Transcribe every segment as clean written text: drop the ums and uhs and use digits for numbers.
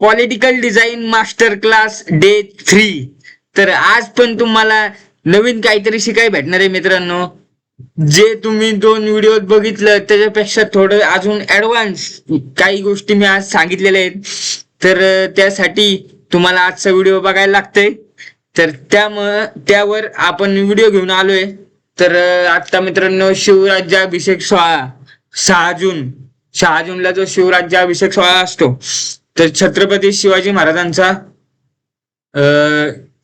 Political design master class day 3. तर आज पण तुम्हाला नवीन काहीतरी शिकायला भेटणार आहे मित्रांनो. जे तुम्ही 2 व्हिडिओ बघितलं त्याच्यापेक्षा थोडं अजून ऍडव्हान्स काही गोष्टी मी आज सांगितलेल्या आहेत. तर त्यासाठी तुम्हाला आजचा व्हिडिओ बघायला लागतंय. तर त्यावर आपण व्हिडिओ घेऊन आलोय. तर आता मित्रांनो, शिवराज्याभिषेक सोहळा 6 जून, 6 जूनला जो शिवराज्याभिषेक सोहळा असतो, तर छत्रपती शिवाजी महाराजांचा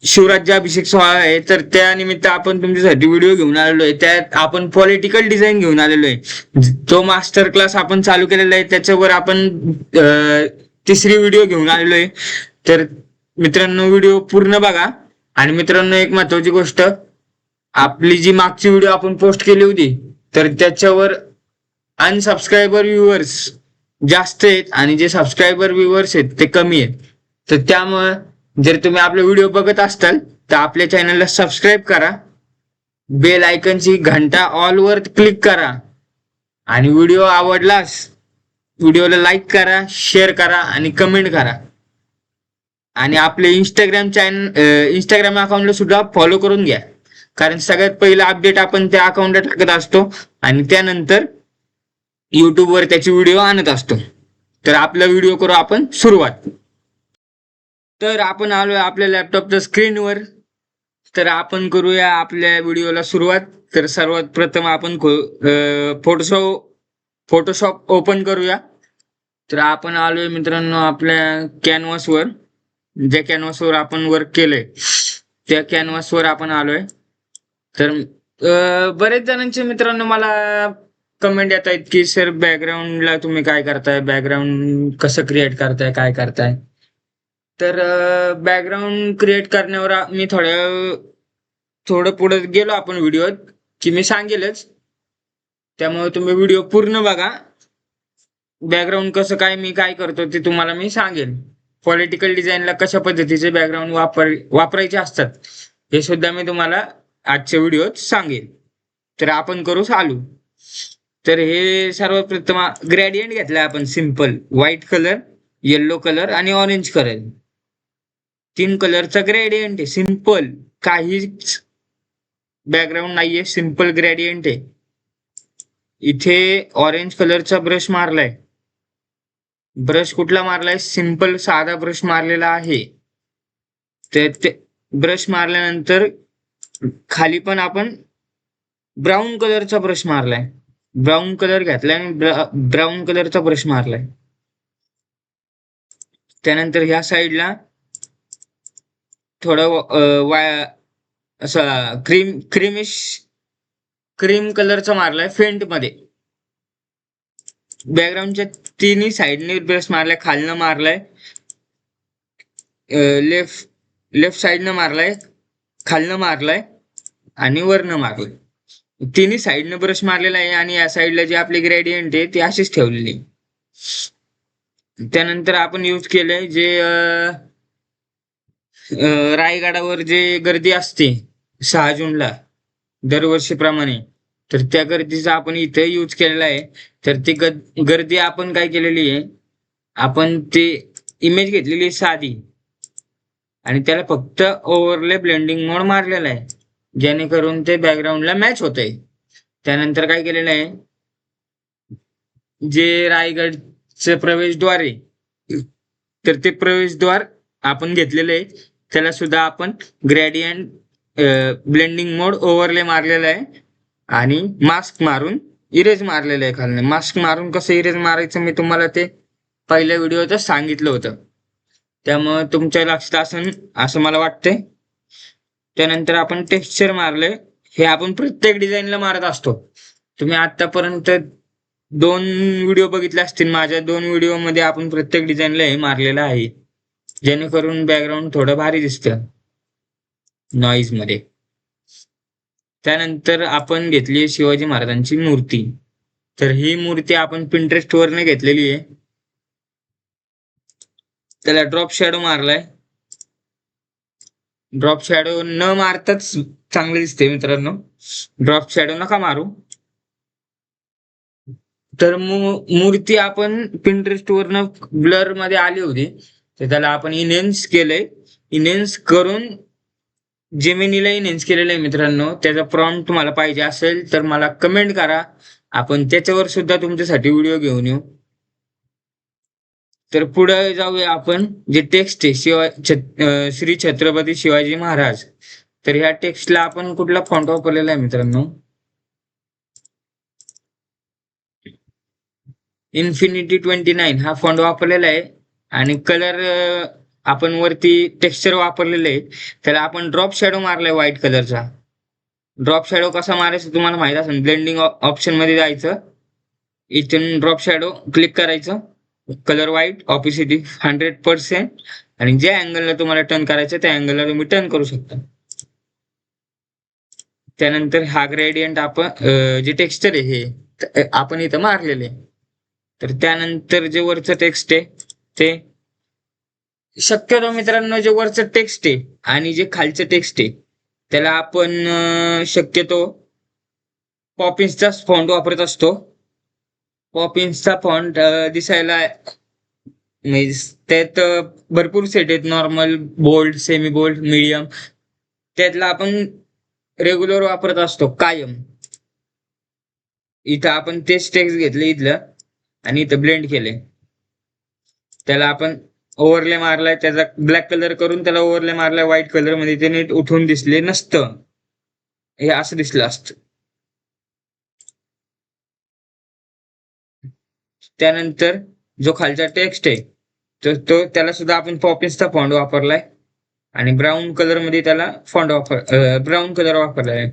शिवराज्याभिषेक सोहळा आहे. तर त्यानिमित्त आपण तुमच्यासाठी व्हिडिओ घेऊन आलेलो आहे. त्यात आपण पॉलिटिकल डिझाईन घेऊन आलेलो आहे. तो मास्टर क्लास आपण चालू केलेला आहे, त्याच्यावर आपण तिसरी व्हिडिओ घेऊन आलेलो आहे. तर मित्रांनो, व्हिडिओ पूर्ण बघा. आणि मित्रांनो, एक महत्वाची गोष्ट, आपली जी मागची व्हिडिओ आपण पोस्ट केली होती, तर त्याच्यावर अनसबस्क्रायबर व्ह्युअर्स जास्त आहेत आणि जे सबस्क्रायबर व्ह्युअर्स आहेत ते कमी आहेत. तर त्यामुळं जर तुम्ही आपले व्हिडिओ बघत असताल तर आपल्या चॅनलला सबस्क्राईब करा, बेल आयकनची घंटा ऑल वर क्लिक करा आणि व्हिडिओ आवडलास व्हिडिओला लाईक करा, शेअर करा आणि कमेंट करा. आणि आपले इंस्टाग्राम अकाउंटला सुद्धा फॉलो करून घ्या, कारण सगळ्यात पहिला अपडेट आपण त्या अकाउंटला टाकत असतो आणि त्यानंतर युट्यूबवर त्याची व्हिडिओ आणत असतो. तर आपला व्हिडिओ करू आपण सुरुवात. तर आपण आलोय आपल्या लॅपटॉपच्या स्क्रीनवर. तर आपण करूया आपल्या व्हिडिओला सुरुवात. तर सर्वात प्रथम आपण फोटोशॉप ओपन करूया. तर आपण आलोय मित्रांनो आपल्या कॅनव्हासवर. ज्या कॅनव्हासवर आपण वर्क केलंय त्या कॅनव्हासवर आपण आलोय. तर बरेच जणांचे मित्रांनो मला कमेंट येत आहेत की सर, बॅकग्राऊंडला तुम्ही काय करताय, बॅकग्राऊंड कसं क्रिएट करताय, काय करताय. तर बॅकग्राऊंड क्रिएट करण्यावर मी थोडं पुढे गेलो आपण व्हिडिओत की मी सांगेलच. त्यामुळे तुम्ही व्हिडिओ पूर्ण बघा. बॅकग्राऊंड कसं काय मी काय करतो ते तुम्हाला मी सांगेल. पॉलिटिकल डिझाईनला कशा पद्धतीचे बॅकग्राऊंड वापरायचे असतात हे सुद्धा मी तुम्हाला आजच्या व्हिडिओत सांगेल. तर आपण करू चालू. तर हे सर्वप्रथम ग्रेडियंट घेतलाय आपण, simple white colour, yellow colour आणि ऑरेंज कलर. 3 कलरचा ग्रेडियंट आहे, सिंपल, काहीच बॅकग्राऊंड नाहीये, सिंपल ग्रेडियंट आहे. इथे ऑरेंज कलरचा ब्रश मारलाय. ब्रश कुठला मारलाय? सिंपल साधा ब्रश मारलेला आहे. तर ते ब्रश मारल्यानंतर खाली पण आपण ब्राऊन कलरचा ब्रश मारलाय. ब्राऊन कलर घेतलाय आणि ब्राऊन कलरचा ब्रश मारलाय. त्यानंतर ह्या साईडला थोडं असं क्रीम कलरचा मारलाय फेंट मध्ये. बॅकग्राऊंडच्या तिन्ही साईडने ब्रश मारलाय. खालनं मारलाय, लेफ्ट साईडनं मारलाय, खालनं मारलाय आणि वरनं मारलाय. तिन्ही साईडनं ब्रश मारलेला आहे आणि या साईडला जे आपले ग्रेडियंट आहे ते अशीच ठेवलेली. त्यानंतर आपण यूज केलंय जे रायगडावर जे गर्दी असते 6 जूनला दरवर्षीप्रमाणे, तर त्या गर्दीचा आपण इथे यूज केलेला आहे. तर ती गर्दी आपण काय केलेली आहे, आपण ते इमेज घेतलेली आहे साधी आणि त्याला फक्त ओव्हरले ब्लेंडिंग मोड मारलेला आहे, जेणेकरून ते बॅकग्राऊंडला मॅच होतंय. त्यानंतर काय केलेलं आहे, जे रायगडचे प्रवेशद्वार आहे तर ते प्रवेशद्वार आपण घेतलेले आहे, त्याला सुद्धा आपण ग्रेडियंट ब्लेंडिंग मोड ओव्हरले मारलेला आहे आणि मास्क मारून इरेज मारलेलं आहे खालने. मास्क मारून कसं इरेज मारायचं मी तुम्हाला ते पहिल्या व्हिडिओत सांगितलं होतं, त्यामुळे तुमच्या लक्षात असेल असं मला वाटतंय. त्यानंतर आपण टेक्स्चर मारले. हे आपण प्रत्येक डिझाईनला मारत असतो. तुम्ही आतापर्यंत 2 व्हिडिओ बघितले असतील माझ्या. 2 व्हिडिओ मध्ये आपण प्रत्येक डिझाईनला हे मारलेलं आहे, जेणेकरून बॅकग्राऊंड थोडं भारी दिसतं नॉईज मध्ये. त्यानंतर आपण घेतली शिवाजी महाराजांची मूर्ती. तर ही मूर्ती आपण पिंटरेस्ट वरने घेतलेली आहे. त्याला ड्रॉप शॅडो मारलाय. ड्रॉप शॅडो न मारताच चांगले दिसते मित्रांनो, ड्रॉप शॅडो नका मारू. तर मूर्ती आपण पिंटरेस्ट वरनं ब्लर मध्ये आली होती, तर त्याला आपण इनहेन्स केलंय. इनहेन्स करून जेमिनीला इनहेन्स केलेलं आहे मित्रांनो. त्याचा प्रॉम्प्ट तुम्हाला पाहिजे असेल तर मला कमेंट करा, आपण त्याच्यावर सुद्धा तुमच्यासाठी व्हिडिओ घेऊन येऊ. तर पुढे जाऊया आपण. जे टेक्स्ट आहे श्री छत्रपती शिवाजी महाराज, तर ह्या टेक्स्टला आपण कुठला फॉन्ट वापरलेला आहे मित्रांनो? इन्फिनिटी 29 हा फॉन्ट वापरलेला आहे. आणि कलर आपण वरती टेक्स्चर वापरलेलं आहे, त्याला आपण ड्रॉप शॅडो मारलाय व्हाईट कलरचा. ड्रॉप शॅडो कसा मारायचा तुम्हाला माहित असेल. ब्लेंडिंग ऑप्शन मध्ये जायचं, इथून ड्रॉप शॅडो क्लिक करायचं, कलर व्हाईट, ऑपिसिटी 100%, आणि ज्या अँगलला तुम्हाला टर्न करायचं त्या अँगलला तुम्ही टर्न करू शकता. त्यानंतर हा ग्रेडियंट आपण जे टेक्स्चर आहे हे आपण इथं मारलेले. तर त्यानंतर जे वरचं टेक्स्ट आहे ते शक्यतो मित्रांनो, जे वरचं टेक्स्ट आहे आणि जे खालचं टेक्स्ट आहे त्याला आपण शक्यतो पॉपिन्सचाच फॉन्ट वापरत असतो. पॉपिन्सचा फॉन्ट दिसायला म्हणजे त्यात भरपूर सेट आहेत, normal, bold, semi bold, medium. त्यातला आपण रेग्युलर वापरत असतो कायम. इथं आपण तेच टेक्स्ट घेतले इथलं आणि इथं ब्लेंड केले. त्याला आपण ओव्हरले मारलाय, त्याचा ब्लॅक कलर करून त्याला ओव्हरले मारलाय व्हाईट कलर मध्ये. ते नीट उठून दिसले नसतं, हे असं दिसलं असतं. त्यानंतर जो खालचा टेक्स्ट आहे तर तो त्याला सुद्धा आपण पॉपिन्सचा फॉन्ट वापरलाय आणि ब्राऊन कलर मध्ये त्याला ब्राऊन कलर वापरलाय.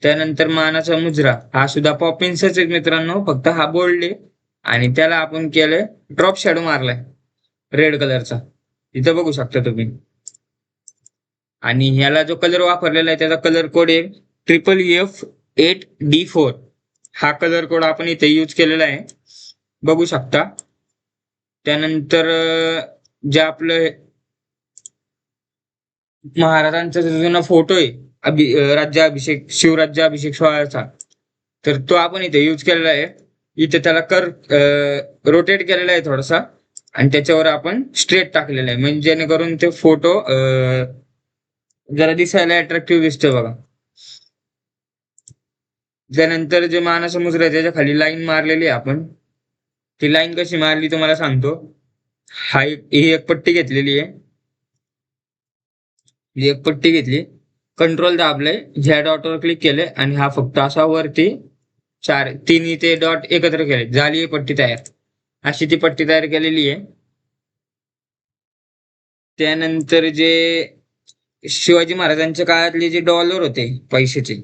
त्यानंतर मानाचा मुजरा हा सुद्धा पॉपिन्सच आहे मित्रांनो, फक्त हा बोल्ड आहे आणि त्याला आपण केलंय ड्रॉप शॅडो मारलाय रेड कलरचा, इथं बघू शकता तुम्ही. आणि ह्याला जो कलर वापरलेला आहे त्याचा कलर कोड आहे FFF8D4. हा कलर कोड आपण इथे यूज केलेला आहे, बघू शकता. त्यानंतर जे आपलं महाराजांचा जुना फोटो आहे राज्याभिषेक, शिवराज्याभिषेक सोहळ्याचा, तर तो आपण इथे यूज केलेला आहे. इथे त्याला रोटेट केलेला आहे थोडासा आणि त्याच्यावर आपण स्ट्रेट टाकलेला आहे, म्हणजे जेणेकरून ते फोटो जरा दिसायला अट्रॅक्टिव्ह दिसतोय बघा. त्यानंतर जे मानाचा मुजरा आहे त्याच्या खाली लाईन मारलेली आहे आपण. ती लाईन कशी मारली तुम्हाला सांगतो. ही एक पट्टी घेतलेली आहे, ही एक पट्टी घेतली, कंट्रोल दाबलंय, ह्या डॉटवर क्लिक केलंय आणि हा फक्त असा वरती तिन्ही ते डॉट एकत्र केले, झाली आहे पट्टी तयार. अशी ती पट्टी तयार केलेली आहे. त्यानंतर जे शिवाजी महाराजांच्या काळातले जे डॉलर होते पैशाचे,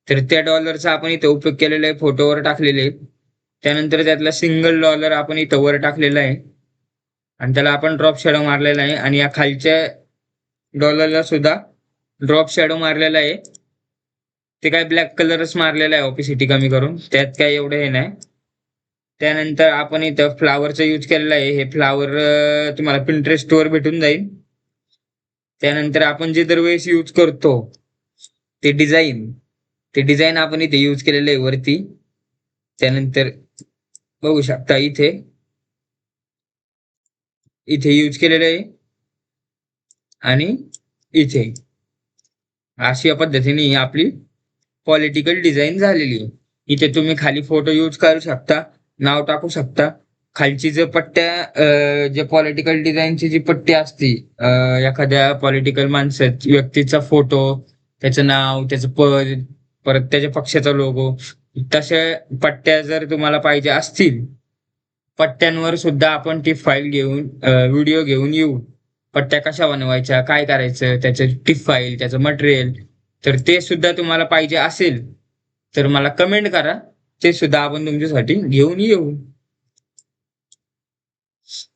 तर त्या डॉलरचा आपण इथं उपयोग केलेला आहे, फोटोवर टाकलेले आहे. त्यानंतर त्यातला सिंगल डॉलर आपण इथं वर टाकलेला आहे आणि त्याला आपण ड्रॉप शॅडो मारलेला आहे. आणि या खालच्या डॉलरला सुद्धा ड्रॉप शॅडो मारलेला आहे, ते काय ब्लॅक कलरच मारलेला आहे ऑपिसिटी कमी करून, त्यात काय एवढं हे नाही. त्यानंतर आपण इथं फ्लावरचा यूज केलेला आहे. हे फ्लावर तुम्हाला पिंटरेस्ट वर भेटून जाईल. त्यानंतर आपण जे दरवेळेस यूज करतो ते डिझाईन आपण इथे यूज केलेलं आहे वरती. त्यानंतर बघू शकता इथे यूज केलेलं आहे आणि इथे अशा पद्धतीने आपली पॉलिटिकल डिझाईन झालेली आहे. इथे तुम्ही खाली फोटो यूज करू शकता, नाव टाकू शकता. खालची जे पट्ट्या जे पॉलिटिकल डिझाईनची जी पट्टी असते, एखाद्या पॉलिटिकल व्यक्तीचा फोटो, त्याचं नाव, त्याचं पद, परत त्याच्या पक्षाचा लोगो, तशा पट्ट्या जर तुम्हाला पाहिजे असतील, पट्ट्यांवर सुद्धा आपण ती फाईल घेऊन व्हिडिओ घेऊन येऊ. पट्ट्या कशा बनवायच्या, काय करायचं, त्याचं टिप फाईल, त्याचं मटेरियल, तर ते सुद्धा तुम्हाला पाहिजे असेल तर मला कमेंट करा, ते सुद्धा आपण तुमच्यासाठी घेऊन येऊ.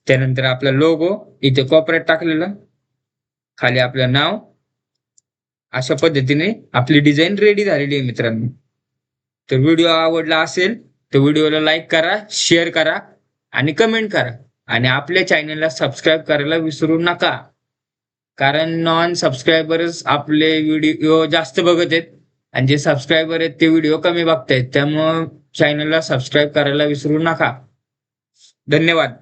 त्यानंतर आपला लोगो इथे कॉर्पोरेट टाकलेला, खाली आपलं नाव. अशा पद्धतीने आपली डिझाईन रेडी झालेली आहे मित्रांनो. तर व्हिडिओ आवडला असेल तर व्हिडिओला लाईक करा, शेअर करा आणि कमेंट करा. आणि आपल्या चॅनलला सबस्क्राईब करायला विसरू नका, कारण नॉन सबस्क्रायबरच आपले व्हिडिओ जास्त बघत आहेत आणि जे सबस्क्रायबर आहेत ते व्हिडिओ कमी बघतायत. त्यामुळं चॅनलला सबस्क्राईब करायला विसरू नका. धन्यवाद.